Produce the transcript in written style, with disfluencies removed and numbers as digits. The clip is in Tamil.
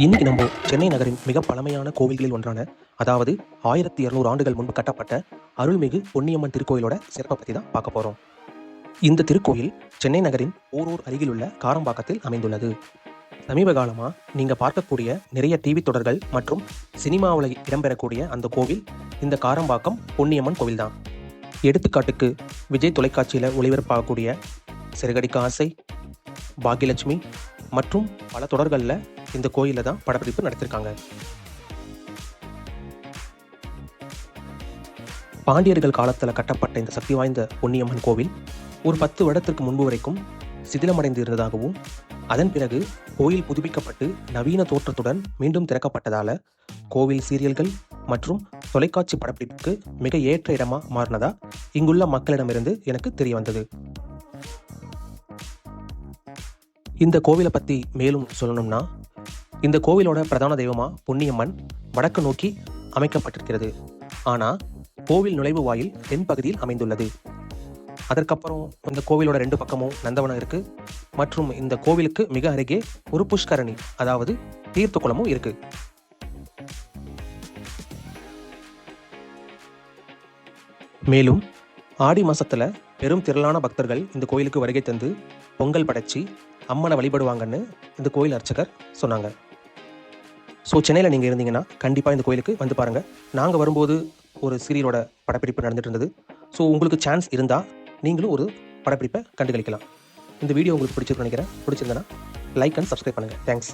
இன்னைக்கு நம்ம சென்னை நகரின் மிக பழமையான கோவில்களில் ஒன்றான, அதாவது 1200 ஆண்டுகள் முன்பு கட்டப்பட்ட அருள்மிகு பொன்னியம்மன் திருக்கோயிலோட சிறப்பை பற்றி தான் பார்க்க போகிறோம். இந்த திருக்கோயில் சென்னை நகரின் ஓரூர் அருகிலுள்ள காரம்பாக்கத்தில் அமைந்துள்ளது. சமீப காலமாக நீங்கள் பார்க்கக்கூடிய நிறைய டிவி தொடர்கள் மற்றும் சினிமாவில் இடம்பெறக்கூடிய அந்த கோவில் இந்த காரம்பாக்கம் பொன்னியம்மன் கோவில் தான். எடுத்துக்காட்டுக்கு விஜய் தொலைக்காட்சியில் ஒளிபரப்பாகக்கூடிய சிறகடிக்க ஆசை, பாக்யலட்சுமி மற்றும் பல தொடர்களில் இந்த கோயிலில் தான் படப்பிடிப்பு நடத்திருக்காங்க. பாண்டியர்கள் காலத்தில் கட்டப்பட்ட இந்த சக்தி வாய்ந்த பொன்னியம்மன் கோவில் ஒரு 10 வருடத்திற்கு முன்பு வரைக்கும் சிதிலமடைந்து இருந்ததாகவும், அதன் பிறகு கோயில் புதுப்பிக்கப்பட்டு நவீன தோற்றத்துடன் மீண்டும் திறக்கப்பட்டதால கோவில் சீரியல்கள் மற்றும் தொலைக்காட்சி படப்பிடிப்புக்கு மிக ஏற்ற இடமா மாறினதா இங்குள்ள மக்களிடமிருந்து எனக்கு தெரிய வந்தது. இந்த கோவிலை பற்றி மேலும் சொல்லணும்னா, இந்த கோவிலோட பிரதான தெய்வமா பொன்னியம்மன் வடக்கு நோக்கி அமைக்கப்பட்டிருக்கிறது. ஆனால் கோவில் நுழைவு வாயில் தென் பகுதியில் அமைந்துள்ளது. அதற்கப்புறம் இந்த கோவிலோட 2 பக்கமும் நந்தவனம் இருக்கு மற்றும் இந்த கோவிலுக்கு மிக அருகே ஒரு புஷ்கரணி, அதாவது தீர்த்த குளமும் இருக்கு. மேலும் ஆடி மாசத்துல பெரும் திரளான பக்தர்கள் இந்த கோயிலுக்கு வருகை தந்து பொங்கல் படைச்சி அம்மனை வழிபடுவாங்கன்னு இந்த கோயில் அர்ச்சகர் சொன்னாங்க. ஸோ சென்னையில் நீங்கள் இருந்தீங்கன்னா கண்டிப்பாக இந்த கோயிலுக்கு வந்து பாருங்கள். நாங்கள் வரும்போது ஒரு சீரியலோட படப்பிடிப்பு நடந்துட்டு இருந்தது. ஸோ உங்களுக்கு சான்ஸ் இருந்தால் நீங்களும் ஒரு படப்பிடிப்பை கண்டுகளிக்கலாம். இந்த வீடியோ உங்களுக்கு பிடிச்சிருக்குன்னு நினைக்கிறேன். பிடிச்சிருந்தனா லைக் அண்ட் சப்ஸ்கிரைப் பண்ணுங்கள். தேங்க்ஸ்.